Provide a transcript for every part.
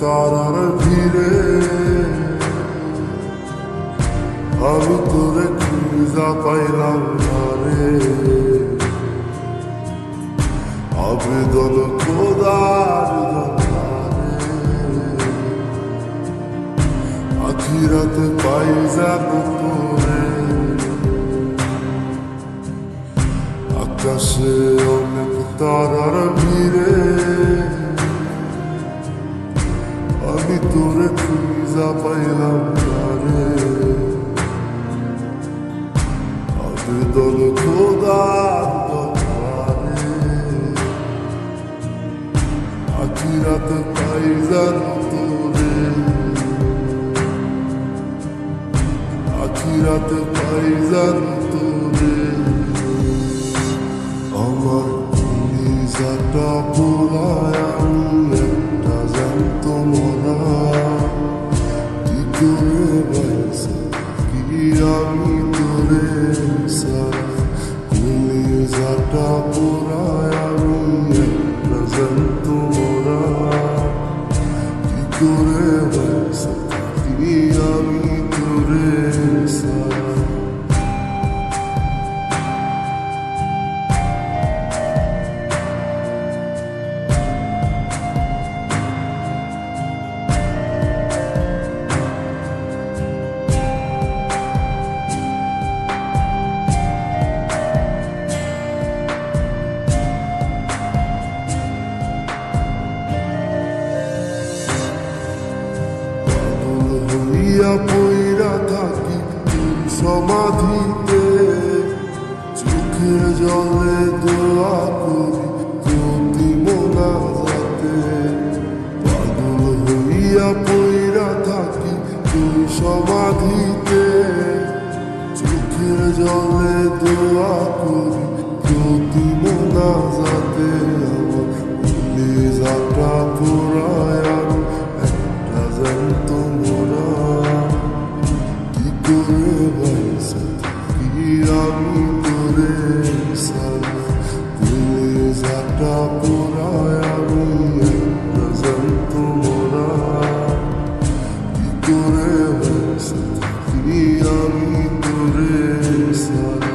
তারার ভিড়ে আমি তোরে খুঁজা পাইলাম না রে। আবেদন খোদার দরবারে আখিরাতে পাই যাব তোরে। আকাশে অনেক তারার ভিড়ে আমি তোরে খুঁজা পাইলাম না রে। আবেদন খোদার দরবারে আখিরাতে পাই যাব তোরে। আখিরাতে পাই যাব তোরে। আমার নিজটা পোড়ায় আমি একটা জ্যান্ত মরা। কি করে বাইসা কি আমি তোরে সারা। নিজটা পোড়ায় আমি একটা জ্যান্ত মরা। কি করে বাইসা কি আমি তোরে সারা। পইরা থাকি সমাধিতে চোখের জলে দোয়া করি প্রতি মোনাজাতে। পাগল হইয়া পইরা থাকি তুই সমাধিতে চোখের জলে দোয়া করি প্রতি মোনাজাতে। আমার কলিজাটা পোড়ায় আমি একটা জ্যান্ত মোরা। কি করে বাইসা থাকি আমি তোরে সারা। কলিজাটা পোড়ায় আমি একটা জ্যান্ত মোরা। কি করে বাইসা থাকি আমি তোরে সারা।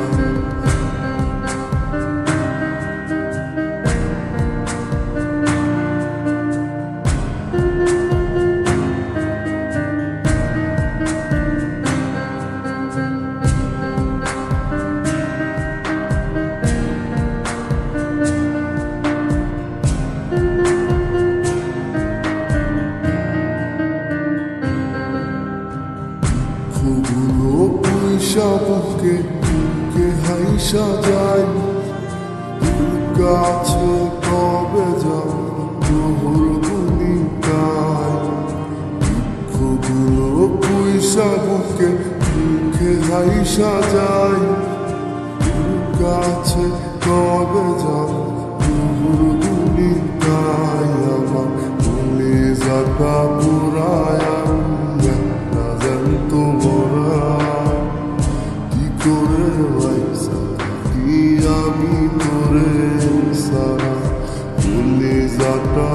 ফুলগুলো পয়সা বুকে বুকে হাইসা যাই। তোর কাছে কবে যাব তোর গুণিতাই। ফুলগুলো পয়সা বুকে বুকে হাইসা যাই। তোর কাছে কবে যাব তোর গুণিতাই। আমার কলিজাটা পোড়ায় আমি একটা জ্যান্ত মোরা। কি করে বাইসা থাকি আমি তোরে সারা। কলিজাটা